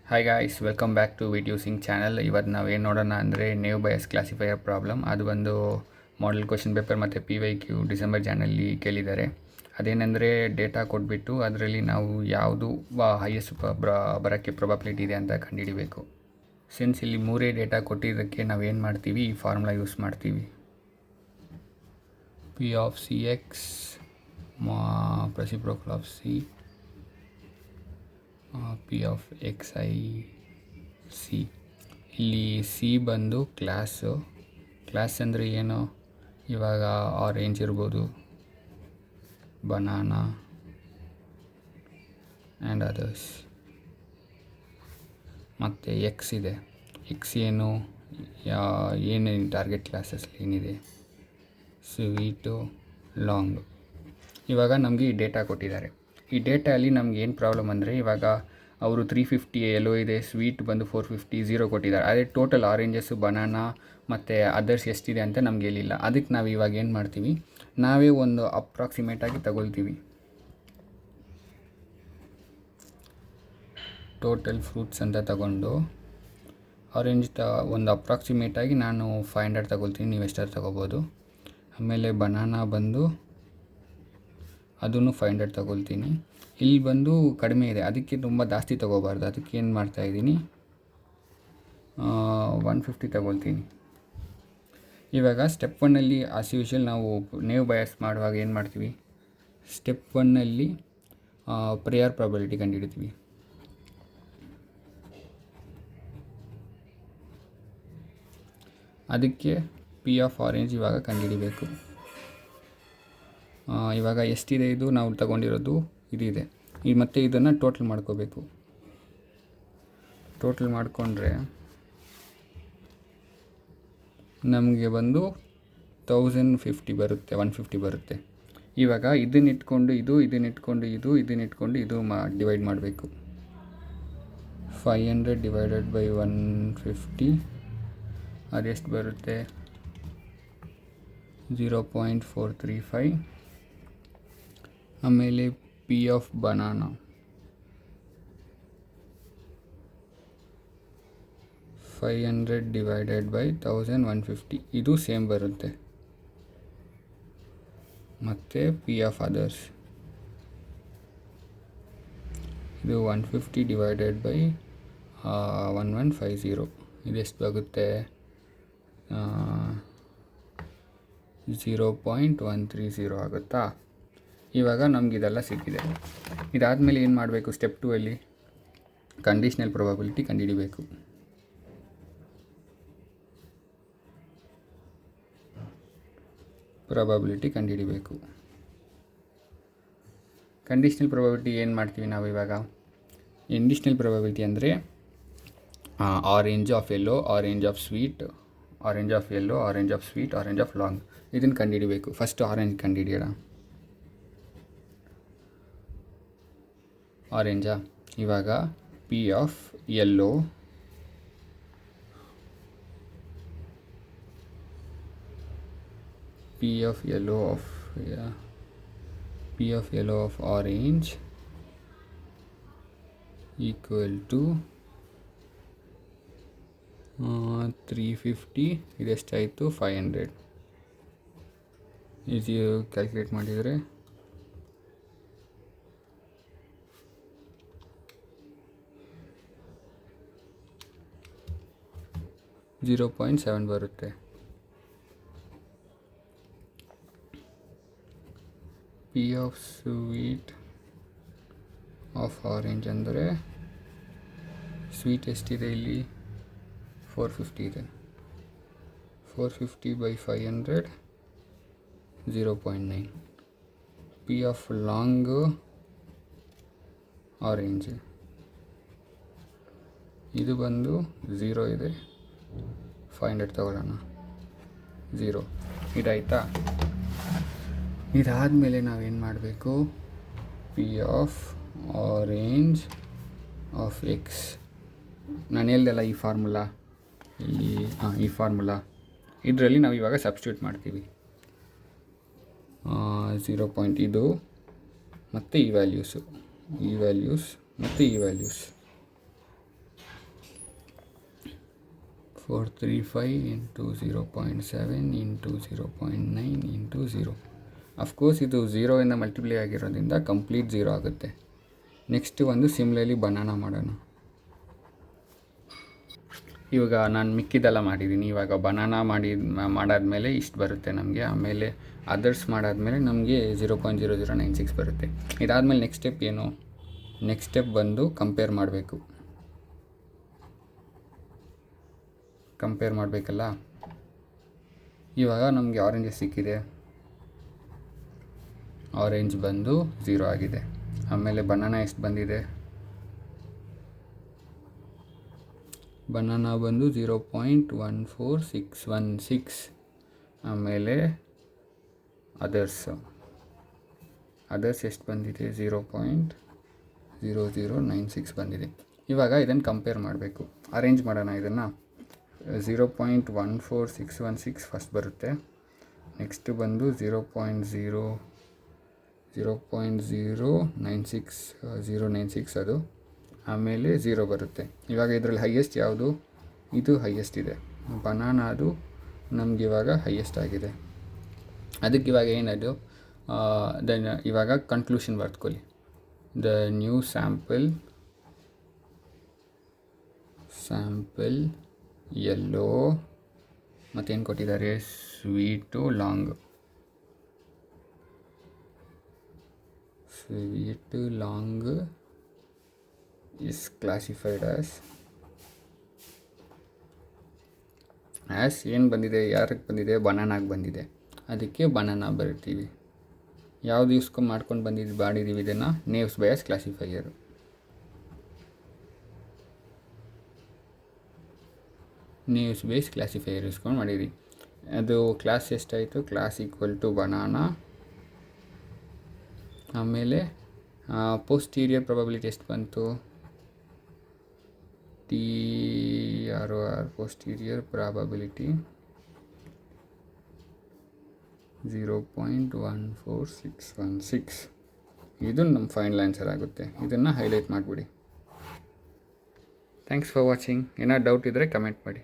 Hi guys, welcome back to ವಿಡ್ಯೂಸಿಂಗ್ channel. ಇವತ್ತು ನಾವು ಏನು ನೋಡೋಣ ಅಂದರೆ ನೇವ್ ಬಯಸ್ ಕ್ಲಾಸಿಫೈಯರ್ ಪ್ರಾಬ್ಲಮ್. ಅದು ಒಂದು ಮಾಡೆಲ್ ಕ್ವಶನ್ ಪೇಪರ್ ಮತ್ತು PYQ ಡಿಸೆಂಬರ್ ಜಾನಲ್ಲಿ ಕೇಳಿದ್ದಾರೆ. ಅದೇನೆಂದರೆ ಡೇಟಾ ಕೊಟ್ಬಿಟ್ಟು ಅದರಲ್ಲಿ ನಾವು ಯಾವುದು ಹೈಯೆಸ್ಟ್ ಬರೋಕ್ಕೆ ಪ್ರೊಬಬಿಲಿಟಿ ಇದೆ ಅಂತ ಕಂಡುಹಿಡಿಬೇಕು. ಸಿನ್ಸ್ ಇಲ್ಲಿ ಮೂರೇ ಡೇಟಾ ಕೊಟ್ಟಿದ್ದಕ್ಕೆ ನಾವೇನು ಮಾಡ್ತೀವಿ, ಈ ಫಾರ್ಮುಲಾ ಯೂಸ್ ಮಾಡ್ತೀವಿ. P of Cx reciprocal of C P of xi ಇಲ್ಲಿ ಸಿ ಬಂದು ಕ್ಲಾಸ್ ಅಂದರೆ ಏನು, ಇವಾಗ ಆರೆಂಜ್ ಇರ್ಬೋದು, ಬನಾನಾ ಆ್ಯಂಡ್ ಅದರ್ಸ್. ಮತ್ತು ಎಕ್ಸ್ ಇದೆ. ಎಕ್ಸ್ ಏನು ಟಾರ್ಗೆಟ್ ಕ್ಲಾಸಸ್ಲಿ ಏನಿದೆ, ಸ್ವೀಟು, ಲಾಂಗ್. ಇವಾಗ ನಮಗೆ ಈ ಡೇಟಾ ಕೊಟ್ಟಿದ್ದಾರೆ. ಈ ಡೇಟಾಲ್ಲಿ ನಮ್ಗೆ ಏನು ಪ್ರಾಬ್ಲಮ್ ಅಂದರೆ, ಇವಾಗ ಅವರು 350 ಎಲ್ಲೋ ಇದೆ, ಸ್ವೀಟ್ ಬಂದು 450, 0 ಕೊಟ್ಟಿದ್ದಾರೆ. ಅದೇ ಟೋಟಲ್ ಆರೆಂಜಸ್ಸು, ಬನಾನಾ ಮತ್ತು ಅದರ್ಸ್ ಎಷ್ಟಿದೆ ಅಂತ ನಮ್ಗೆ ಹೇಳಿಲ್ಲ. ಅದಕ್ಕೆ ನಾವು ಇವಾಗ ಏನು ಮಾಡ್ತೀವಿ, ನಾವೇ ಒಂದು ಅಪ್ರಾಕ್ಸಿಮೇಟಾಗಿ ತಗೊಳ್ತೀವಿ. ಟೋಟಲ್ ಫ್ರೂಟ್ಸ್ ಅಂತ ತಗೊಂಡು ಆರೆಂಜ್ ಒಂದು ಅಪ್ರಾಕ್ಸಿಮೇಟಾಗಿ ನಾನು 500 ತಗೊಳ್ತೀನಿ, ನೀವು ಎಷ್ಟಾದ್ರು ತಗೋಬೋದು. ಆಮೇಲೆ ಬನಾನಾ ಬಂದು ಅದನ್ನು 500 ತಗೊಳ್ತೀನಿ. ಇಲ್ಲಿ ಬಂದು ಕಡಿಮೆ ಇದೆ, ಅದಕ್ಕೆ ತುಂಬ ಜಾಸ್ತಿ ತೊಗೋಬಾರ್ದು. ಅದಕ್ಕೆ ಏನು ಮಾಡ್ತಾಯಿದ್ದೀನಿ, 150 ತಗೊಳ್ತೀನಿ. ಇವಾಗ ಸ್ಟೆಪ್ 1ಅಲ್ಲಿ ಆಸ್ ಯೂಶುವಲ್ ನಾವು ನೇವ್ ಬಯಾಸ್ ಮಾಡುವಾಗ ಏನು ಮಾಡ್ತೀವಿ, ಸ್ಟೆಪ್ 1ಅಲ್ಲಿ ಪ್ರೇಯರ್ ಪ್ರಾಬಬಿಲಿಟಿ ಕಂಡುಹಿಡಿತೀವಿ. ಅದಕ್ಕೆ P ಆಫ್ ಆರೆಂಜ್ ಇವಾಗ ಕಂಡುಹಿಡಿಬೇಕು. ಇವಾಗ ಎಷ್ಟಿದೆ ಇದು ನಾವು ತಗೊಂಡಿರೋದು, ಇದಿದೆ. ಮತ್ತು ಇದನ್ನು ಟೋಟಲ್ ಮಾಡ್ಕೋಬೇಕು. ಟೋಟಲ್ ಮಾಡಿಕೊಂಡ್ರೆ ನಮಗೆ ಬಂದು 1050 ಬರುತ್ತೆ, 150 ಬರುತ್ತೆ. ಇವಾಗ ಇದನ್ನಿಟ್ಕೊಂಡು ಇದನ್ನಿಟ್ಕೊಂಡು ಇದು ಡಿವೈಡ್ ಮಾಡಬೇಕು. 500 ಡಿವೈಡೆಡ್ ಬೈ 150 ಅದೆಷ್ಟು ಬರುತ್ತೆ, 0.435. ಆಮೇಲೆ P of banana 500 divided by 1150 ಇದು ಸೇಮ್ ಬರುತ್ತೆ. ಮತ್ತು P ಆಫ್ ಅದರ್ಸ್ ಇದು 150 ಡಿವೈಡೆಡ್ ಬೈ 1150 ಇದೆಷ್ಟು ಆಗುತ್ತೆ, 0.130 ಆಗುತ್ತಾ. ಇವಾಗ ನಮಗಿದೆಲ್ಲ ಸಿಕ್ಕಿದೆ. ಇದಾದಮೇಲೆ ಏನು ಮಾಡಬೇಕು, ಸ್ಟೆಪ್ 2ಅಲ್ಲಿ ಕಂಡೀಷ್ನಲ್ ಪ್ರೊಬಬಿಲಿಟಿ ಕಂಡುಹಿಡಿಬೇಕು. ಕಂಡೀಷ್ನಲ್ ಪ್ರೊಬಬಿಲಿಟಿ ಏನು ಮಾಡ್ತೀವಿ ನಾವು ಇವಾಗ, ಇಂಡಿಷ್ನಲ್ ಪ್ರೊಬಬಿಲಿಟಿ ಅಂದರೆ orange of yellow, orange of sweet, orange of yellow, orange of sweet, orange of long. ಇದನ್ನು ಕಂಡುಹಿಡಿಬೇಕು. ಫಸ್ಟ್ ಆರೆಂಜ್ ಕಂಡುಹಿಡಿಯೋಣ. ಆರೆಂಜಾ, ಇವಾಗ P of yellow of orange equal to 350. ಇದೆಷ್ಟಾಯಿತು, 500. ಈಸಿ ಕ್ಯಾಲ್ಕುಲೇಟ್ ಮಾಡಿದರೆ 0.7 ಬರುತ್ತೆ. P of sweet of orange ಅಂದರೆ sweet ಎಷ್ಟಿದೆ ಇಲ್ಲಿ, 450 ಇದೆ. 450 by 500 0.9. P of long orange ಇದು ಬಂದು 0 ಇದೆ, 500 ತಗೊಳ್ಳೋಣ, 0. ಇದಾಯಿತಾ. ಇದಾದಮೇಲೆ ನಾವೇನು ಮಾಡಬೇಕು, P of orange of X. ನಾನು ಹೇಳ್ದಲ್ಲ ಈ ಫಾರ್ಮುಲಾ, ಈ ಫಾರ್ಮುಲಾ ಇದರಲ್ಲಿ ನಾವು ಇವಾಗ ಸಬ್ಸ್ಟಿಟ್ಯೂಟ್ ಮಾಡ್ತೀವಿ. 0. ಇದು ಮತ್ತು ಈ ವ್ಯಾಲ್ಯೂಸ್ ಮತ್ತು ಈ values 435 into 0.7 into 0.9 into 0. Of course ಇದು 0 ಇಂದ ಮಲ್ಟಿಪ್ಲೈ ಆಗಿರೋದ್ರಿಂದ ಕಂಪ್ಲೀಟ್ 0 ಆಗುತ್ತೆ. ನೆಕ್ಸ್ಟ್ ಒಂದು ಸಿಮ್ಲರ್ಲಿ ಬನಾನಾ ಮಾಡೋಣ. ಇವಾಗ ನಾನು ಮಿಕ್ಕಿದೆಲ್ಲ ಮಾಡಿದ್ದೀನಿ. ಇವಾಗ ಬನಾನಾ ಮಾಡಾದ್ಮೇಲೆ ಇಷ್ಟು ಬರುತ್ತೆ ನಮಗೆ. ಆಮೇಲೆ ಅದರ್ಸ್ ಮಾಡಾದ್ಮೇಲೆ ನಮಗೆ 0.0096 ಬರುತ್ತೆ. ಇದಾದಮೇಲೆ ನೆಕ್ಸ್ಟ್ ಸ್ಟೆಪ್ ಏನು? ನೆಕ್ಸ್ಟ್ ಸ್ಟೆಪ್ ಬಂದು ಕಂಪೇರ್ ಮಾಡಬೇಕಲ್ಲ. ಇವಾಗ ನಮಗೆ ಆರೆಂಜಸ್ ಸಿಕ್ಕಿದೆ. ಆರೆಂಜ್ ಬಂದು 0 ಆಗಿದೆ. ಆಮೇಲೆ ಬನಾನಾ ಎಷ್ಟು ಬಂದಿದೆ? ಬನಾನಾ ಬಂದು 0.14616. ಆಮೇಲೆ ಅದರ್ಸ್ ಎಷ್ಟು ಬಂದಿದೆ? 0.0096 ಬಂದಿದೆ. ಇವಾಗ ಇದನ್ನು ಕಂಪೇರ್ ಮಾಡಬೇಕು. ಅರೇಂಜ್ ಮಾಡೋಣ ಇದನ್ನು. 0.14616 ಫಸ್ಟ್ ಬರುತ್ತೆ. ನೆಕ್ಸ್ಟ್ ಬಂದು 0.096 ಅದು. ಆಮೇಲೆ 0 ಬರುತ್ತೆ. ಇವಾಗ ಇದರಲ್ಲಿ ಹೈಯೆಸ್ಟ್ ಯಾವುದು? ಇದು ಹೈಯೆಸ್ಟ್ ಇದೆ. ಬನಾನಾ ಅದು ನಮಗಿವಾಗ ಹೈಯೆಸ್ಟ್ ಆಗಿದೆ. ಅದಕ್ಕೆ ಇವಾಗ ಏನದು? ದೆನ್ ಇವಾಗ ಕನ್ಕ್ಲೂಷನ್ ಬರ್ತ್ಕೊಳ್ಳಿ. ದ ನ್ಯೂ ಸ್ಯಾಂಪಲ್ ಯೆಲ್ಲೋ ಮತ್ತೇನು ಕೊಟ್ಟಿದ್ದಾರೆ? Sweet long is classified as ಏನು ಬಂದಿದೆ? ಯಾರಿಗೆ ಬಂದಿದೆ? ಬನಾನಾಗೆ ಬಂದಿದೆ. ಅದಕ್ಕೆ ಬನಾನಾ ಬರ್ತೀವಿ. ಯಾವುದು ಮಾಡ್ಕೊಂಡು ಮಾಡಿದ್ದೀವಿ ಇದನ್ನು? Naive Bayes classifier. Naive Bayes classifier ಯೂಸ್ಕೊಂಡು ಮಾಡಿದ್ವಿ. ಅದು ಕ್ಲಾಸ್ ಎಷ್ಟಾಯಿತು? Class equal to banana. ಆಮೇಲೆ ಪೋಸ್ಟೀರಿಯರ್ ಪ್ರಾಬಬಿಲಿಟಿ ಎಷ್ಟು ಬಂತು? TROR posterior probability 0.14616. ಇದು ನಮ್ಮ ಫೈನಲ್ ಆನ್ಸರ್ ಆಗುತ್ತೆ. ಇದನ್ನು ಹೈಲೈಟ್ ಮಾಡಿಬಿಡಿ. Thanks for watching. ಏನಾದ್ರು ಡೌಟ್ ಇದ್ದರೆ ಕಮೆಂಟ್ ಮಾಡಿ.